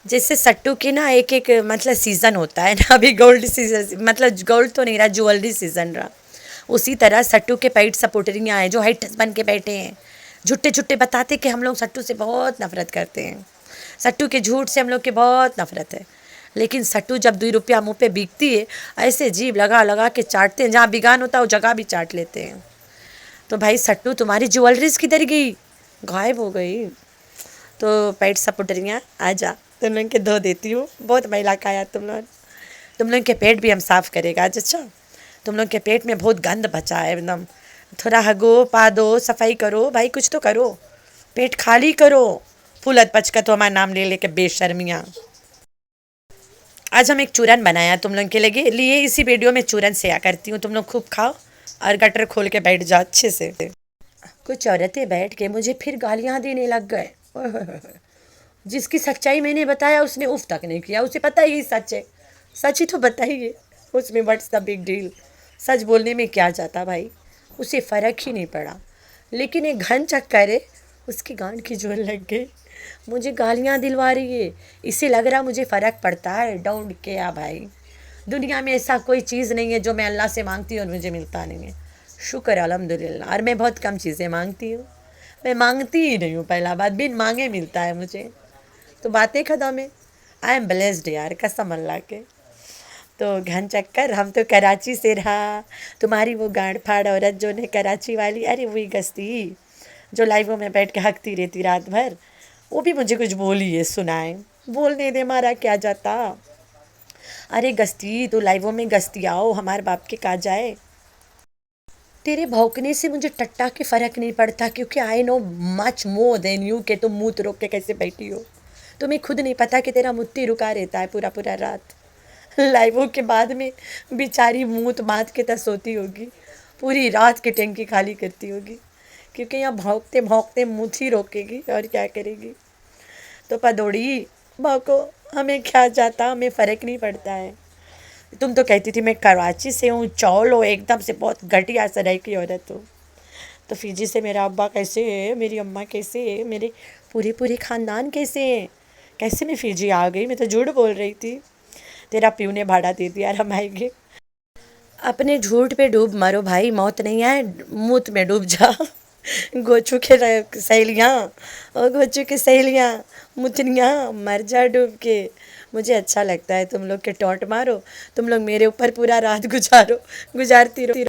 जैसे सट्टू के ना एक एक मतलब सीज़न होता है ना, अभी गोल्ड सीजन, मतलब गोल्ड तो नहीं रहा, ज्वेलरी सीज़न रहा। उसी तरह सट्टू के पेट सपोर्टरियाँ हैं जो हेटर्स बन के बैठे हैं, झूठे झूठे बताते कि हम लोग सट्टू से बहुत नफरत करते हैं, सट्टू के झूठ से हम लोग की बहुत नफरत है। लेकिन सट्टू जब 2 रुपया मुँह पे बिकती है, ऐसे जीभ लगा लगा के चाटते हैं, जहाँ बिगान होता है वो जगह भी चाट लेते हैं। तो भाई सट्टू तुम्हारी ज्वेलरीज किधर गई, गायब हो गई। तो पेट सपोर्टरियाँ आ जा, तुम लोग के धो देती हूँ, बहुत मैला खाया तुम लोग के पेट भी हम साफ़ करेगा आज। अच्छा, तुम लोग के पेट में बहुत गंद बचा है एकदम, थोड़ा हगो पा दो, सफाई करो भाई, कुछ तो करो, पेट खाली करो। फूलत पचका तो हमारा नाम ले लेके बेशर्मियाँ। आज हम एक चूरन बनाया तुम लोग के लिए इसी वीडियो में चूरन शेयर करती हूँ, तुम लोग खूब खाओ और गटर खोल के बैठ जाओ अच्छे से। कुछ औरतें बैठ के मुझे फिर गालियाँ देने लग गए। ओए होए होए होए। जिसकी सच्चाई मैंने बताया उसने उफ तक नहीं किया, उसे पता ही सच है, सच ही तो बताइए, उसमें व्हाट्स द बिग डील, सच बोलने में क्या जाता भाई, उसे फ़र्क ही नहीं पड़ा। लेकिन एक घन चक्कर है, उसकी गांड की जोर लग गई, मुझे गालियाँ दिलवा रही है, इसे लग रहा मुझे फ़र्क पड़ता है। डोंट केयर भाई, दुनिया में ऐसा कोई चीज़ नहीं है जो मैं अल्लाह से मांगती हूँ और मुझे मिलता नहीं है। शुक्र अल्हम्दुलिल्लाह। और मैं बहुत कम चीज़ें मांगती हूँ, मैं मांगती ही नहीं हूँ, पहला बात, बिन मांगे मिलता है मुझे, तो बातें खत्म है। आई एम ब्लेस्ड यार, कसम अल्लाह के। तो घन चक्कर, हम तो कराची से रहा, तुम्हारी वो गांड फाड़ औरत जो ने कराची वाली, अरे वही गस्ती जो लाइवों में बैठ के हकती रहती रात भर, वो भी मुझे कुछ बोली है, सुनाए, बोलने दे, मारा क्या जाता। अरे गस्ती तो लाइवों में गस्ती आओ, हमारे बाप के कहा जाए। तेरे भौंकने से मुझे टट्टा के फ़र्क नहीं पड़ता, क्योंकि I know much more than you कि तुम मुँह रोक के कैसे बैठी हो। तुम्हें खुद नहीं पता कि तेरा मुत्ती रुका रहता है पूरा पूरा रात, लाइवों के बाद में बेचारी मूत मात के तक सोती होगी, पूरी रात की टंकी खाली करती होगी, क्योंकि यहाँ भौंकते भौंकते मुँह ही रोकेगी और क्या करेगी। तो पदौड़ी भौंको, हमें क्या जाता, हमें फ़र्क नहीं पड़ता है। तुम तो कहती थी मैं कराची से हूँ, चौल हो एकदम से, बहुत घटिया सराय की औरत हो। तो फीजी से मेरा अब्बा कैसे है, मेरी अम्मा कैसे है, मेरे पूरे पूरे ख़ानदान कैसे हैं, कैसे मैं फीजी आ गई, मैं तो झूठ बोल रही थी। तेरा प्यू ने भाड़ा दे दिया, हम आएंगे। अपने झूठ पे डूब मरो भाई, मौत नहीं आए मूत में डूब जा। गोचू के सहेलियाँ, और गोचू की सहेलियाँ मुतनियाँ, मर जा डूब के। मुझे अच्छा लगता है तुम लोग के टॉन्ट मारो, तुम लोग मेरे ऊपर पूरा रात गुजारती रहो।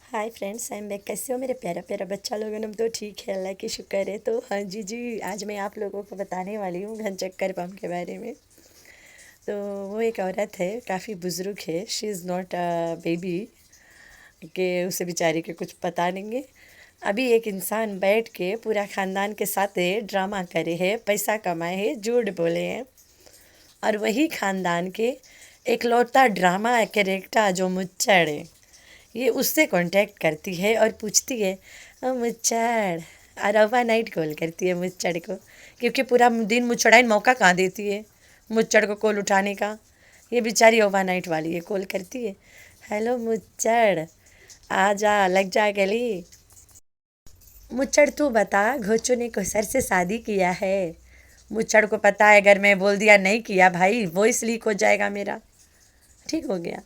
Hi friends, I am back. कैसे हो मेरे प्यारा प्यारा बच्चा लोगों, हम तो ठीक है, अल्लाह की शुक्र है। तो हाँ जी जी, आज मैं आप लोगों को बताने वाली हूँ घन चक्कर पम्प के बारे में। तो वो एक औरत है, काफ़ी बुज़ुर्ग है, she is not a baby, कि उसे बेचारी के कुछ पता नहीं है। अभी एक इंसान बैठ के पूरा ख़ानदान के साथ ड्रामा करे है, पैसा कमाए है, झूठ बोले हैं, और वही ख़ानदान के एकलौता ड्रामा कैरेक्टर जो मुच्चड़ है, ये उससे कांटेक्ट करती है और पूछती है, मुच्चड़, और ओवर नाइट कॉल करती है मुच्चड़ को, क्योंकि पूरा दिन मुच्चड़ाइन मौका कहाँ देती है मुच्चड़ को कॉल उठाने का। ये बेचारी ओवर नाइट वाली है, कॉल करती है, हेलो मुच्चड़, आ जा, लग जा गली। मुच्चड़ तू बता, घोचू ने कोसर से शादी किया है? मुच्चड़ को पता है अगर मैं बोल दिया नहीं किया भाई वॉइस लीक हो जाएगा मेरा, ठीक हो गया।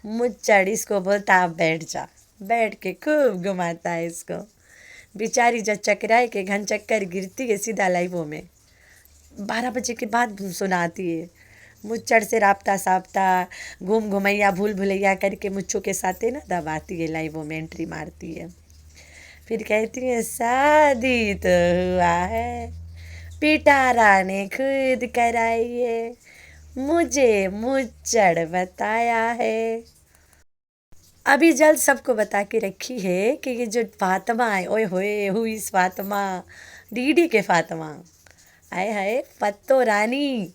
मुच्चड़ इसको बोलता आप बैठ जा, बैठ के खूब घुमाता है इसको। बेचारी जब चकराए के घन चक्कर गिरती है सीधा लाइवों में, 12 बजे के बाद सुनाती है। मुच्चड़ से राब्ता साब्ता, घूम घुमैया भूल भुलैया करके मुच्छों के साथ ना दबाती है, लाइवों में एंट्री मारती है। फिर कहती है शादी तो हुआ है, पिटारा ने खुद कराई है, मुझे मुच्चड़ बताया है। अभी जल्द सबको बता के रखी है कि ये जो फातिमा है, ओए होए हुई इस फातिमा, डीडी के फातिमा, आए हाय फत्तो रानी,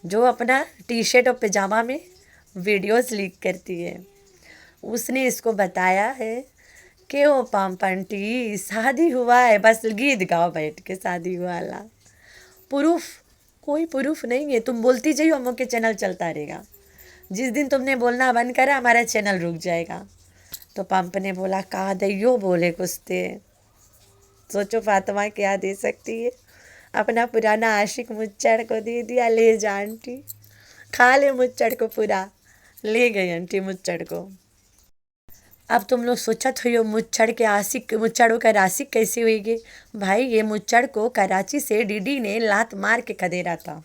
जो अपना टी शर्ट और पजामा में वीडियोस लीक करती है, उसने इसको बताया है कि ओ पामपंटी शादी हुआ है, बस गीत गाओ बैठ के शादी हुआ ला। प्रूफ, कोई प्रूफ नहीं है, तुम बोलती जाइए, हम के चैनल चलता रहेगा, जिस दिन तुमने बोलना बंद करा हमारा चैनल रुक जाएगा। तो पंप ने बोला कहा दैयो बोले कुछ थे, सोचो फातिमा क्या दे सकती है। अपना पुराना आशिक मुच्चड़ को दे दिया, ले जा आंटी, खा ले मुच्चड़ को पूरा। ले गई आंटी मुच्चड़ को। अब तुम लोग सोचत हो मुच्चड़ के आशिक, मुच्चड़ों का राशिक कैसे हुईगी। भाई ये मुच्चड़ को कराची से डीडी ने लात मार के खदेड़ा था।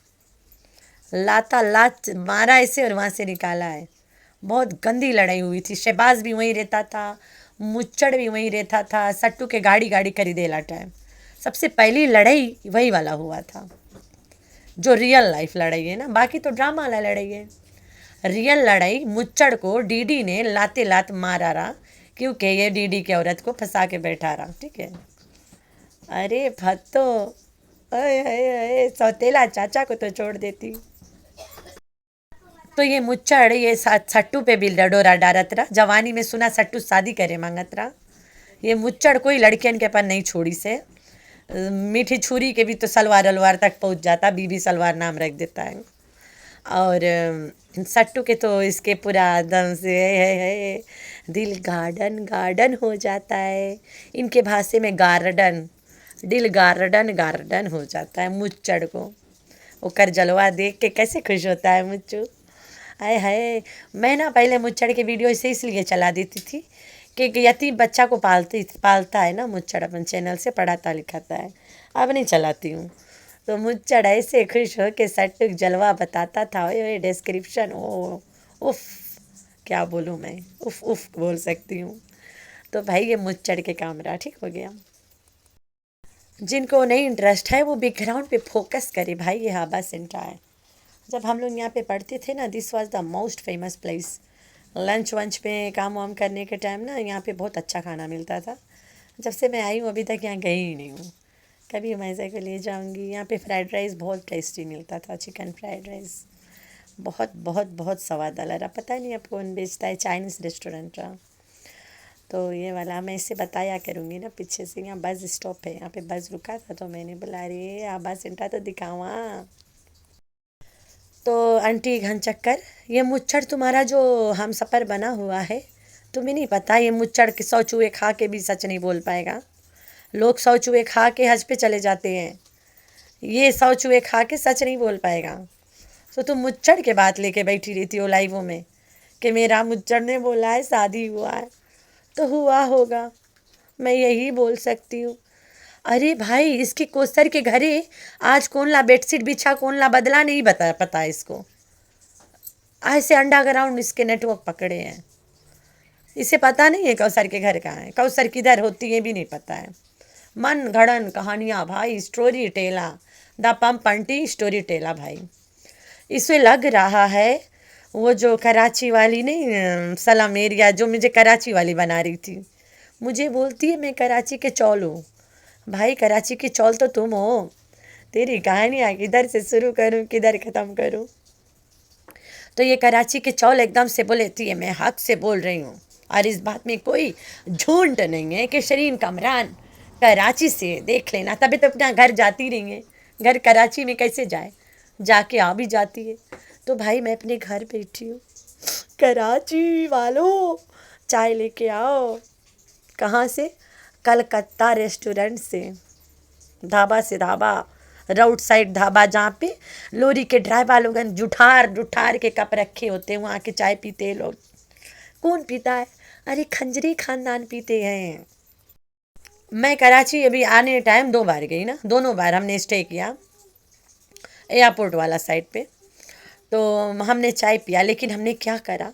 लाता लात मारा ऐसे और वहाँ से निकाला है। बहुत गंदी लड़ाई हुई थी। शहबाज भी वहीं रहता था, मुच्चड़ भी वहीं रहता था। सट्टू के गाड़ी गाड़ी खरीदे ला टाइम सबसे पहली लड़ाई वही वाला हुआ था, जो रियल लाइफ लड़ाई है ना। बाकी तो ड्रामा वाला लड़ाई है। रियल लड़ाई मुच्चड़ को डीडी ने लाते लात मारा रहा, क्योंकि ये डीडी की औरत को फंसा के बैठा रहा। ठीक है। अरे भत्तो, अरे अरे सौतेला चाचा को तो छोड़ देती। तो ये मुच्चड़ ये सट्टू पे भी डोरा डारत रहा। जवानी में सुना सट्टू शादी करे मांगत रहा। ये मुच्चड़ कोई लड़कियन के पर नहीं छोड़ी से। मीठी छुरी के भी तो सलवार अलवार तक पहुंच जाता, बीबी सलवार नाम रख देता है। और सट्टू के तो इसके पूरा दम से है दिल गार्डन गार्डन हो जाता है। इनके भाषा में गार्डन, दिल गार्डन गार्डन हो जाता है मुच्चड़ को। वो कर जलवा देख के कैसे खुश होता है मुच्चू। आए हाय। मैं ना पहले मुच्चड़ के वीडियो इसे इसलिए चला देती थी कि यतीम बच्चा को पालता है ना मुच्चड़, अपन चैनल से पढ़ाता लिखाता है। अब नहीं चलाती हूँ। तो मुच्चड़ ऐसे खुश हो के सट्टू जलवा बताता था। ओए डिस्क्रिप्शन, ओ उफ, क्या बोलूँ मैं, उफ उफ बोल सकती हूँ। तो भाई ये मुच्चड़ के काम रहा। ठीक हो गया। जिनको नहीं इंटरेस्ट है वो बैकग्राउंड पे फोकस करे। भाई ये हाबा सेंटा है। जब हम लोग यहाँ पे पढ़ते थे ना, this was the most famous place. Lunch वंच पे काम वाम करने के टाइम ना यहाँ पे बहुत अच्छा खाना मिलता था। जब से मैं आई हूँ अभी तक यहाँ गई ही नहीं हूँ। कभी हमेशा को ले जाऊँगी। यहाँ पे फ्राइड राइस बहुत टेस्टी मिलता था, चिकन फ्राइड राइस बहुत बहुत बहुत स्वाद वाला रहा। पता नहीं अब कौन बेचता है, चाइनीज़ रेस्टोरेंट रहा। तो ये वाला मैं इससे बताया करूँगी ना पीछे से। यहाँ बस स्टॉप है, यहाँ पे बस रुका था तो मैंने बोला अरे आबा सेंटा तो दिखावा। तो आंटी घन चक्कर, ये मुच्चड़ तुम्हारा जो हम सफ़र बना हुआ है, तुम्हें नहीं पता ये मुच्चड़ के 100 चूहे खा के भी सच नहीं बोल पाएगा। लोग 100 चूहे खा के हज पे चले जाते हैं, ये 100 चूहे खा के सच नहीं बोल पाएगा। तो तुम मुच्चड़ के बात लेके बैठी रहती हो लाइवों में कि मेरा मुच्चड़ ने बोला है शादी हुआ है, तो हुआ होगा, मैं यही बोल सकती हूँ। अरे भाई इसके कोसर के घरे आज कौन ला बेडशीट बिछा, कौन ला बदला, नहीं बता पता इसको। ऐसे अंडरग्राउंड इसके नेटवर्क पकड़े हैं। इसे पता नहीं है कौसर के घर कहाँ है, कौसर किधर होती है भी नहीं पता है। मन घड़न कहानियाँ भाई, storyteller, the pump aunty storyteller भाई। इसे लग रहा है वो जो कराची वाली नहीं, सलाम एरिया, जो मुझे कराची वाली बना रही थी, मुझे बोलती है मैं कराची के चौल हूँ। भाई कराची की चौल तो तुम हो। तेरी कहानियाँ किधर से शुरू करूँ किधर ख़त्म करूँ। तो ये कराची के चौल एकदम से बोलेती है, मैं हक से बोल रही हूँ और इस बात में कोई झूठ नहीं है कि शरीन कमरान कराची से, देख लेना। तभी तो अपना घर जाती रही है, घर कराची में कैसे जाए, जाके आ भी जाती है। तो भाई मैं अपने घर बैठी हूँ, कराची वालों चाय लेके आओ। कहाँ से? कलकत्ता रेस्टोरेंट से, ढाबा से, ढाबा रोड साइड ढाबा, जहाँ पे लोरी के ड्राइवर लोग जुठार जुठार के कप रखे होते हैं, वहाँ के चाय पीते हैं लोग। कौन पीता है? अरे खंजरी खानदान पीते हैं। मैं कराची अभी आने टाइम 2 बार गई ना, दोनों बार हमने स्टे किया एयरपोर्ट वाला साइड पे। तो हमने चाय पिया, लेकिन हमने क्या करा,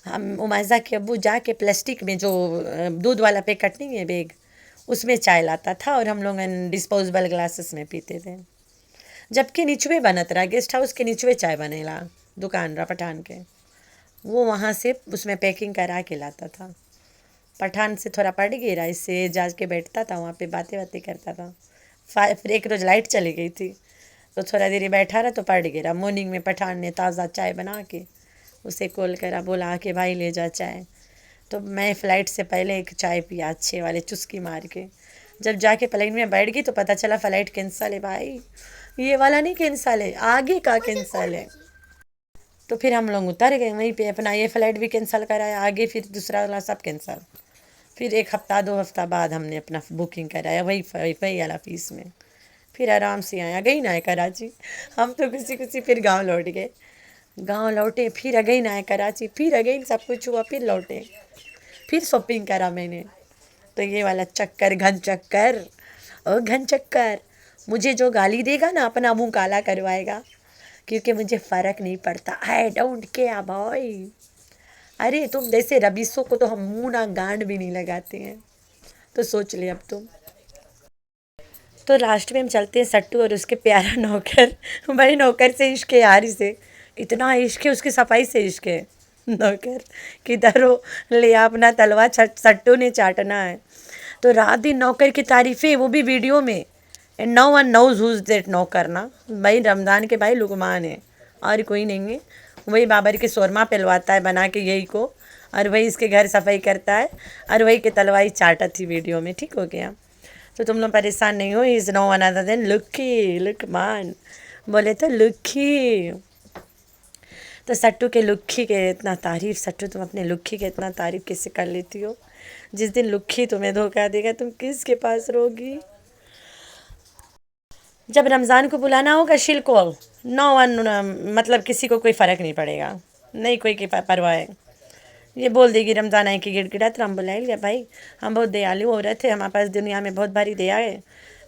हम उमाइजा के अब्बू जाके प्लास्टिक में जो दूध वाला पैकेट नहीं है बैग, उसमें चाय लाता था और हम लोग डिस्पोजेबल ग्लासेस में पीते थे। जबकि निचवे बनत रहा, गेस्ट हाउस के निचवे चाय बनेला दुकान रहा पठान के, वो वहाँ से उसमें पैकिंग करा के लाता था। पठान से थोड़ा पड़ गया रहा, इससे जा के बैठता था वहाँ पे, बातें बातें करता था। फिर एक रोज़ लाइट चली गई थी तो थोड़ा देर बैठा रहा तो पड़ गया। मॉर्निंग में पठान ने ताज़ा चाय बना के उसे कॉल करा, बोला आके भाई ले जा चाय। तो मैं फ़्लाइट से पहले एक चाय पिया अच्छे वाले चुस्की मार के। जब जाके प्लेन में बैठ गई तो पता चला फ़्लाइट कैंसल है। भाई ये वाला नहीं कैंसल है, आगे का कैंसल है। तो फिर हम लोग उतर गए वहीं पे, अपना ये फ़्लाइट भी कैंसिल कराया, आगे फिर दूसरा वाला सब कैंसिल। फिर 1 हफ़्ता 2 हफ़्ता बाद हमने अपना बुकिंग कराया वही वाला फीस में। फिर आराम से आया, गई ना है कराची। हम तो खुशी खुशी फिर गांव लौट गए। गांव लौटे, फिर अगेन आए कराची, फिर अगेन सब कुछ हुआ, फिर लौटे, फिर शॉपिंग करा मैंने। तो ये वाला चक्कर, घन चक्कर, ओ घन चक्कर, मुझे जो गाली देगा ना अपना मुंह काला करवाएगा, क्योंकि मुझे फ़र्क नहीं पड़ता। I don't care boy. अरे तुम जैसे रबीसों को तो हम मुंह ना गांड भी नहीं लगाते हैं, तो सोच ले अब तुम। तो लास्ट में हम चलते हैं सट्टू और उसके प्यारा नौकर। भाई नौकर से इश्क है यार, इसे इतना इश्क है, उसकी सफाई से इश्क है। नौकर किधर हो, ले आ अपना तलवा, सट्टू ने चाटना है। तो रात दिन नौकर की तारीफें, वो भी वीडियो में। And no one knows who that नौकर ना, भाई रमज़ान के भाई लुकमान है और कोई नहीं है। वही बाबर के शोरमा पिलवाता है बना के यही को, और वही इसके घर सफाई करता है, और वही के तलवाई चाटा थी वीडियो में। ठीक हो गया, तो तुम लोग परेशान नहीं हो। Is no one other than Lucky, Luqman, बोले तो लुक्की। तो सट्टू के लुक्खी के इतना तारीफ़, सट्टू तुम अपने लुक्खी के इतना तारीफ़ कैसे कर लेती हो? जिस दिन लुक्खी तुम्हें धोखा देगा तुम किसके पास रहोगी? जब रमज़ान को बुलाना होगा शिल को, नो वन, मतलब किसी को कोई फ़र्क नहीं पड़ेगा, नहीं कोई की परवाह है। ये बोल देगी रमज़ान आए कि गिड़गिड़ा, तो हम बुला लिया भाई, हम बहुत दयालु औरत है, हमारे पास दुनिया में बहुत भारी दया है,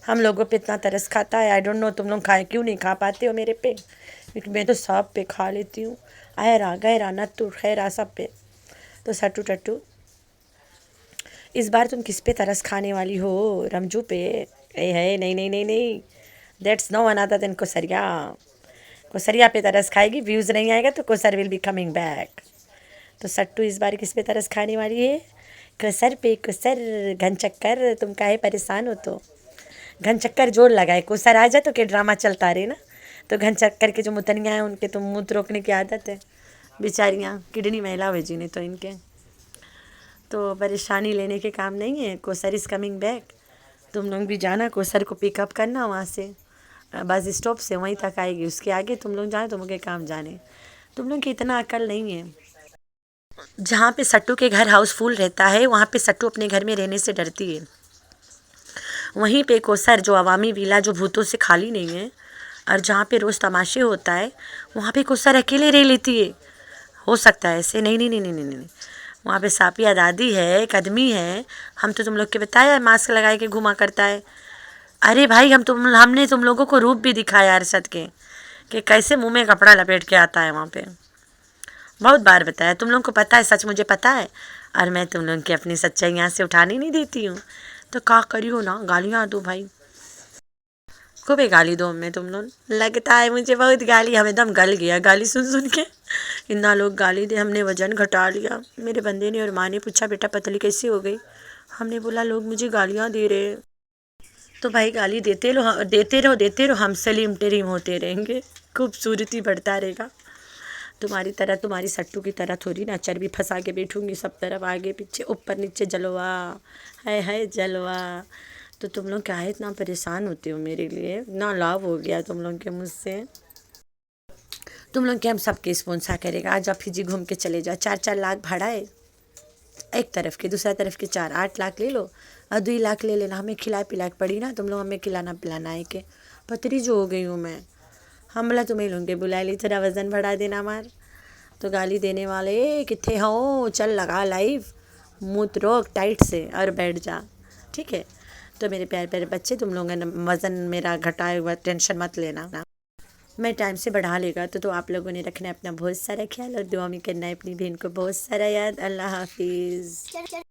हम लोगों पे इतना तरस खाता है। आई डोंट नो तुम लोग खाए क्यों नहीं खा पाते हो मेरे पे, क्योंकि मैं तो सब पे खा लेती हूँ, अहरा गहरा नत्तू खैरा सब पे। तो सट्टू टट्टू, इस बार तुम किस पे तरस खाने वाली हो? रमजू पे? ए है, नहीं नहीं नहीं नहीं, that's no one other than Kosariya. Kosariya पे तरस खाएगी, व्यूज़ नहीं आएगा तो Kosar will be coming back. तो सट्टू इस बार किस पे तरस खाने वाली है? कोसर पे, कोसर घन चक्कर, तुम काहे परेशान हो? तो घन चक्कर जोर लगाए, कोसर आ जाए तो क्या ड्रामा चलता रहे ना। तो घन चक्कर के जो मुतनियाँ हैं उनके तो मुँह रोकने की आदत है, बेचारियाँ किडनी महिला भेजी नहीं तो इनके, तो परेशानी लेने के काम नहीं है। कोसर इज़ कमिंग बैक, तुम लोग भी जाना कोसर को पिकअप करना वहाँ से, बस स्टॉप से वहीं तक आएगी, उसके आगे तुम लोग जाने, तुम लोग काम जाने। तुम लोग की इतना अकल नहीं है। जहाँ पे सट्टू के घर हाउसफुल रहता है वहाँ पे सट्टू अपने घर में रहने से डरती है। वहीं पे कोसर जो अवामी विला जो भूतों से खाली नहीं है, और जहाँ पे रोज़ तमाशे होता है वहाँ पे कोसर अकेले रह लेती है। हो सकता है ऐसे? नहीं नहीं नहीं नहीं नहीं नहीं, वहाँ पे सापिया दादी है, एक आदमी है, हम तो तुम लोग के बताया मास्क लगाए के घुमा करता है। अरे भाई हमने तुम लोगों को रूप भी दिखाया अरशद के, कि कैसे मुंह में कपड़ा लपेट के आता है वहाँ पे, बहुत बार बताया, तुम लोगों को पता है, सच मुझे पता है, और मैं तुम लोगों की अपनी सच्चाई यहाँ से उठाने नहीं देती हूँ। तो क्या करियो ना, गालियाँ दो भाई, खूब गाली दो हमें तुम लोग, लगता है मुझे बहुत गाली, हमें दम गल गया गाली सुन सुन के, इतना लोग गाली दे, हमने वजन घटा लिया। मेरे बंदे ने और माँ ने पूछा बेटा पतली कैसी हो गई, हमने बोला लोग मुझे गालियाँ दे रहे हैं। तो भाई गाली देते रहो देते रहो देते रहो, हम सलीम टेरीम होते रहेंगे, खूबसूरती बढ़ता रहेगा। तुम्हारी तरह, तुम्हारी सट्टू की तरह थोड़ी ना चर्बी फंसा के बैठूंगी सब तरफ, आगे पीछे ऊपर नीचे जलवा, है जलवा। तो तुम लोग क्या है इतना परेशान होते हो मेरे लिए, इतना लाभ हो गया तुम लोग के मुझसे। तुम लोग के हम सबके स्पॉन्सर करेगा, आज आप फिजी घूम के चले जाओ, 4-4 लाख भाड़ा है एक तरफ के, दूसरा तरफ के 4-8 लाख ले लो, और 2 लाख ले लेना, हमें खिला पिला के पड़ी ना, तुम लोग हमें खिलाना पिलाना है के, पतरी जो हो गई हूँ मैं, हम बोला तुम्हें लोग बुला ली, थोड़ा वज़न बढ़ा देना मार। तो गाली देने वाले कितने हो, चल लगा लाइव, मुँह रोक टाइट से और बैठ जा, ठीक है? तो मेरे प्यारे प्यारे बच्चे, तुम लोगों ने वज़न मेरा घटाए हुआ टेंशन मत लेना, मैं टाइम से बढ़ा लेगा। तो आप लोगों ने रखना है अपना बहुत सारा ख्याल, और दुआ में करना है अपनी बहन को बहुत सारा याद। अल्लाह हाफिज़।